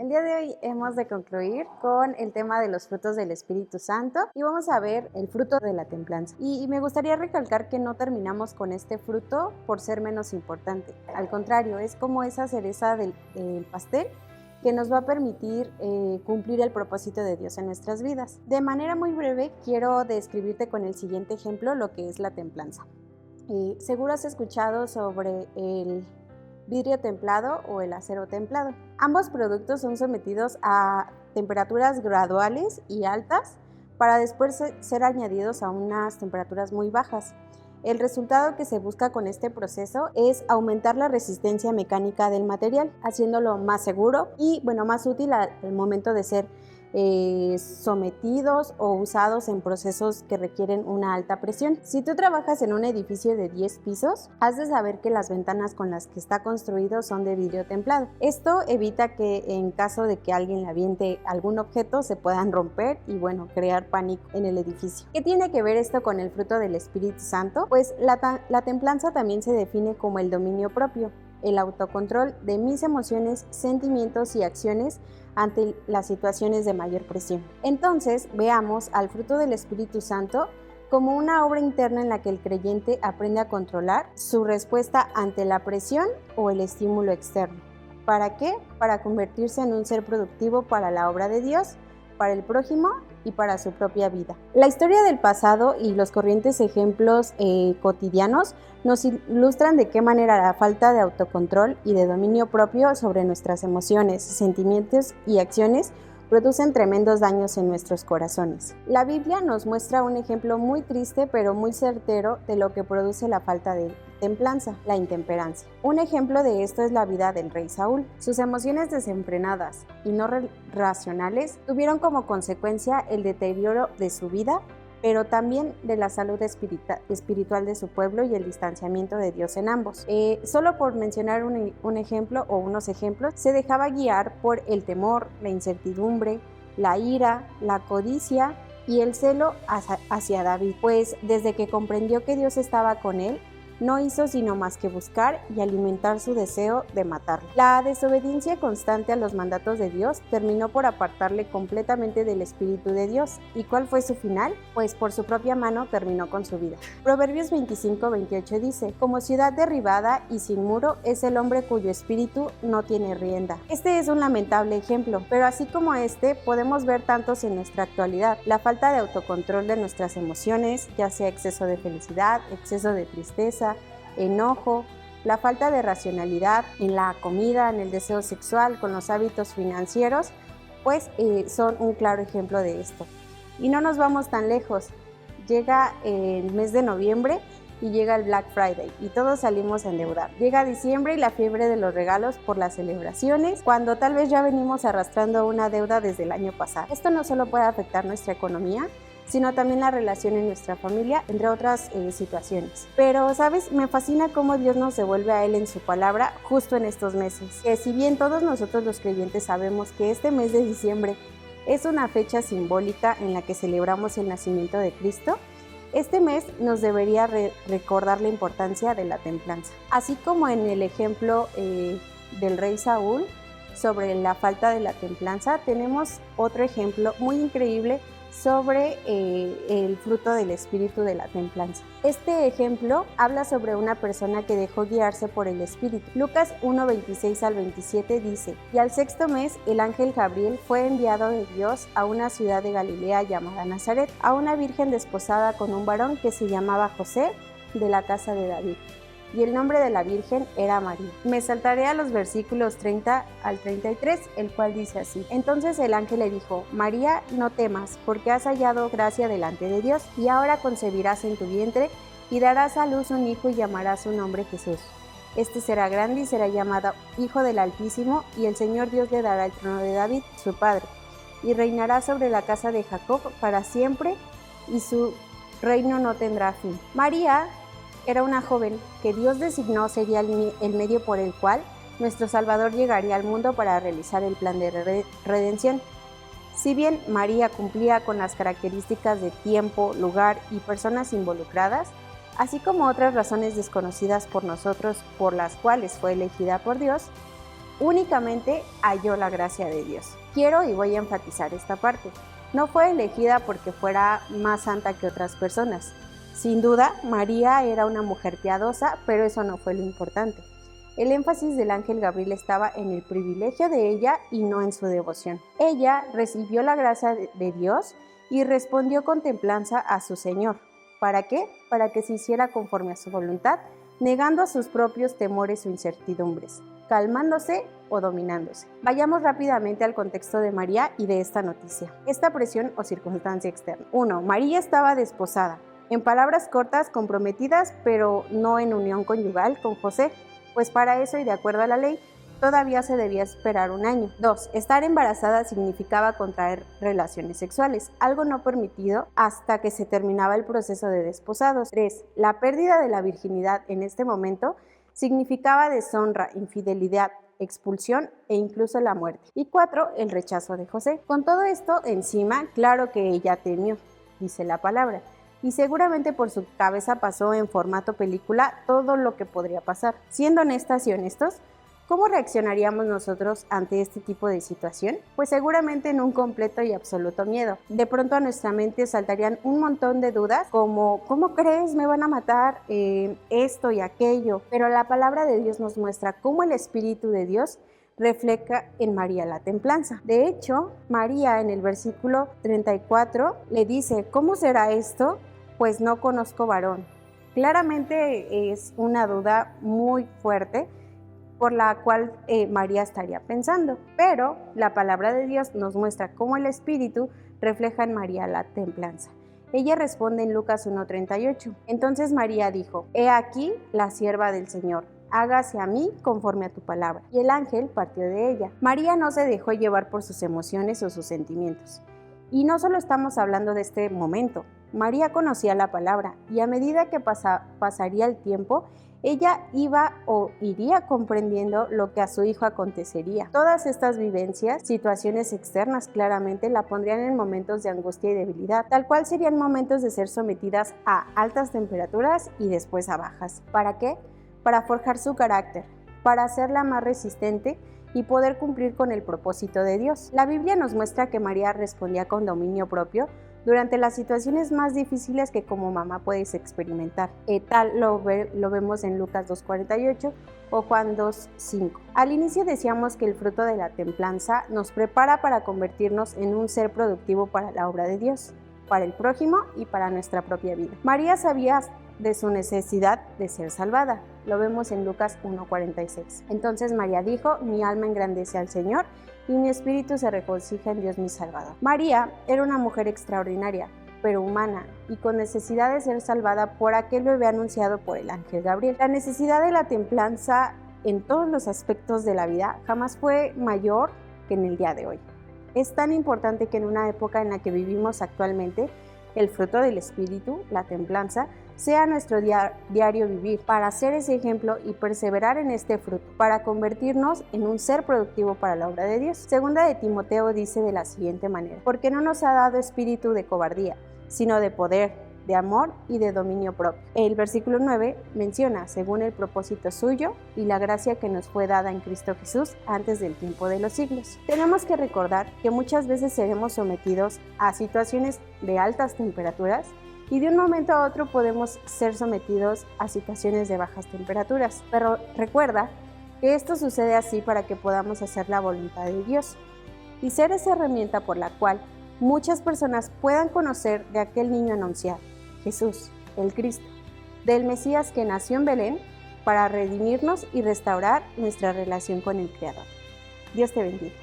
El día de hoy hemos de concluir con el tema de los frutos del Espíritu Santo y vamos a ver el fruto de la templanza. Y me gustaría recalcar que no terminamos con este fruto por ser menos importante. Al contrario, es como esa cereza del pastel que nos va a permitir cumplir el propósito de Dios en nuestras vidas. De manera muy breve, quiero describirte con el siguiente ejemplo lo que es la templanza. Seguro has escuchado sobre el vidrio templado o el acero templado. Ambos productos son sometidos a temperaturas graduales y altas para después ser añadidos a unas temperaturas muy bajas. El resultado que se busca con este proceso es aumentar la resistencia mecánica del material, haciéndolo más seguro y más útil al momento de ser sometidos o usados en procesos que requieren una alta presión. Si tú trabajas en un edificio de 10 pisos, has de saber que las ventanas con las que está construido son de vidrio templado. Esto evita que en caso de que alguien le aviente algún objeto se puedan romper y crear pánico en el edificio. ¿Qué tiene que ver esto con el fruto del Espíritu Santo? Pues la templanza también se define como el dominio propio, el autocontrol de mis emociones, sentimientos y acciones ante las situaciones de mayor presión. Entonces, veamos al fruto del Espíritu Santo como una obra interna en la que el creyente aprende a controlar su respuesta ante la presión o el estímulo externo. ¿Para qué? Para convertirse en un ser productivo para la obra de Dios, para el prójimo y para su propia vida. La historia del pasado y los corrientes ejemplos cotidianos nos ilustran de qué manera la falta de autocontrol y de dominio propio sobre nuestras emociones, sentimientos y acciones producen tremendos daños en nuestros corazones. La Biblia nos muestra un ejemplo muy triste pero muy certero de lo que produce la falta de templanza, la intemperancia. Un ejemplo de esto es la vida del rey Saúl. Sus emociones desenfrenadas y no racionales tuvieron como consecuencia el deterioro de su vida, pero también de la salud espiritual de su pueblo y el distanciamiento de Dios en ambos. Solo por mencionar un ejemplo o unos ejemplos, se dejaba guiar por el temor, la incertidumbre, la ira, la codicia y el celo hacia David, pues desde que comprendió que Dios estaba con él, no hizo sino más que buscar y alimentar su deseo de matarlo. La desobediencia constante a los mandatos de Dios terminó por apartarle completamente del Espíritu de Dios. ¿Y cuál fue su final? Pues por su propia mano terminó con su vida. Proverbios 25:28 dice: como ciudad derribada y sin muro es el hombre cuyo espíritu no tiene rienda. Este es un lamentable ejemplo, pero así como este, podemos ver tantos en nuestra actualidad. La falta de autocontrol de nuestras emociones, ya sea exceso de felicidad, exceso de tristeza, enojo, la falta de racionalidad en la comida, en el deseo sexual, con los hábitos financieros, pues son un claro ejemplo de esto. Y no nos vamos tan lejos, llega el mes de noviembre y llega el Black Friday y todos salimos a endeudar. Llega diciembre y la fiebre de los regalos por las celebraciones, cuando tal vez ya venimos arrastrando una deuda desde el año pasado. Esto no solo puede afectar nuestra economía, sino también la relación en nuestra familia, entre otras situaciones. Pero, ¿sabes? Me fascina cómo Dios nos devuelve a Él en su palabra justo en estos meses. Que si bien todos nosotros los creyentes sabemos que este mes de diciembre es una fecha simbólica en la que celebramos el nacimiento de Cristo, este mes nos debería recordar la importancia de la templanza. Así como en el ejemplo del rey Saúl sobre la falta de la templanza, tenemos otro ejemplo muy increíble sobre el fruto del espíritu de la templanza. Este ejemplo habla sobre una persona que dejó guiarse por el espíritu. Lucas 1:26 al 27 dice: y al sexto mes el ángel Gabriel fue enviado de Dios a una ciudad de Galilea llamada Nazaret, a una virgen desposada con un varón que se llamaba José, de la casa de David. Y el nombre de la Virgen era María. Me saltaré a los versículos 30 al 33, el cual dice así: entonces el ángel le dijo: María, no temas, porque has hallado gracia delante de Dios, y ahora concebirás en tu vientre, y darás a luz un hijo, y llamarás su nombre Jesús. Este será grande y será llamado Hijo del Altísimo, y el Señor Dios le dará el trono de David, su padre, y reinará sobre la casa de Jacob para siempre, y su reino no tendrá fin. María era una joven que Dios designó sería el medio por el cual nuestro Salvador llegaría al mundo para realizar el plan de redención. Si bien María cumplía con las características de tiempo, lugar y personas involucradas, así como otras razones desconocidas por nosotros por las cuales fue elegida por Dios, únicamente halló la gracia de Dios. Quiero y voy a enfatizar esta parte. No fue elegida porque fuera más santa que otras personas. Sin duda, María era una mujer piadosa, pero eso no fue lo importante. El énfasis del ángel Gabriel estaba en el privilegio de ella y no en su devoción. Ella recibió la gracia de Dios y respondió con templanza a su Señor. ¿Para qué? Para que se hiciera conforme a su voluntad, negando a sus propios temores o incertidumbres, calmándose o dominándose. Vayamos rápidamente al contexto de María y de esta noticia. Esta presión o circunstancia externa. 1. María estaba desposada. En palabras cortas, comprometidas, pero no en unión conyugal con José, pues para eso y de acuerdo a la ley, todavía se debía esperar un año. 2. Estar embarazada significaba contraer relaciones sexuales, algo no permitido hasta que se terminaba el proceso de desposados. 3. La pérdida de la virginidad en este momento significaba deshonra, infidelidad, expulsión e incluso la muerte. Y 4. El rechazo de José. Con todo esto encima, claro que ella temió, dice la palabra, y seguramente por su cabeza pasó en formato película todo lo que podría pasar. Siendo honestas y honestos, ¿cómo reaccionaríamos nosotros ante este tipo de situación? Pues seguramente en un completo y absoluto miedo. De pronto a nuestra mente saltarían un montón de dudas como ¿cómo crees? ¿Me van a matar? Esto y aquello. Pero la palabra de Dios nos muestra cómo el Espíritu de Dios refleja en María la templanza. De hecho, María en el versículo 34 le dice, ¿cómo será esto? Pues no conozco varón. Claramente es una duda muy fuerte por la cual María estaría pensando, pero la palabra de Dios nos muestra cómo el Espíritu refleja en María la templanza. Ella responde en Lucas 1:38. Entonces María dijo, he aquí la sierva del Señor, hágase a mí conforme a tu palabra. Y el ángel partió de ella. María no se dejó llevar por sus emociones o sus sentimientos. Y no solo estamos hablando de este momento. María conocía la palabra y a medida que pasaría el tiempo, ella iba o iría comprendiendo lo que a su hijo acontecería. Todas estas vivencias, situaciones externas claramente, la pondrían en momentos de angustia y debilidad, tal cual serían momentos de ser sometidas a altas temperaturas y después a bajas. ¿Para qué? Para forjar su carácter, para hacerla más resistente y poder cumplir con el propósito de Dios. La Biblia nos muestra que María respondía con dominio propio durante las situaciones más difíciles que como mamá puedes experimentar. Tal lo vemos en Lucas 2:48 o Juan 2:5. Al inicio decíamos que el fruto de la templanza nos prepara para convertirnos en un ser productivo para la obra de Dios, para el prójimo y para nuestra propia vida. María sabía de su necesidad de ser salvada. Lo vemos en Lucas 1:46. Entonces María dijo, mi alma engrandece al Señor y mi espíritu se regocija en Dios mi Salvador. María era una mujer extraordinaria, pero humana y con necesidad de ser salvada por aquel bebé anunciado por el ángel Gabriel. La necesidad de la templanza en todos los aspectos de la vida jamás fue mayor que en el día de hoy. Es tan importante que en una época en la que vivimos actualmente, el fruto del Espíritu, la templanza, sea nuestro diario vivir, para ser ese ejemplo y perseverar en este fruto, para convertirnos en un ser productivo para la obra de Dios. Segunda de Timoteo dice de la siguiente manera, porque no nos ha dado espíritu de cobardía, sino de poder, de amor y de dominio propio. El versículo 9 menciona, según el propósito suyo y la gracia que nos fue dada en Cristo Jesús antes del tiempo de los siglos. Tenemos que recordar que muchas veces seremos sometidos a situaciones de altas temperaturas y de un momento a otro podemos ser sometidos a situaciones de bajas temperaturas. Pero recuerda que esto sucede así para que podamos hacer la voluntad de Dios y ser esa herramienta por la cual muchas personas puedan conocer de aquel niño anunciado, Jesús, el Cristo, del Mesías que nació en Belén para redimirnos y restaurar nuestra relación con el Creador. Dios te bendiga.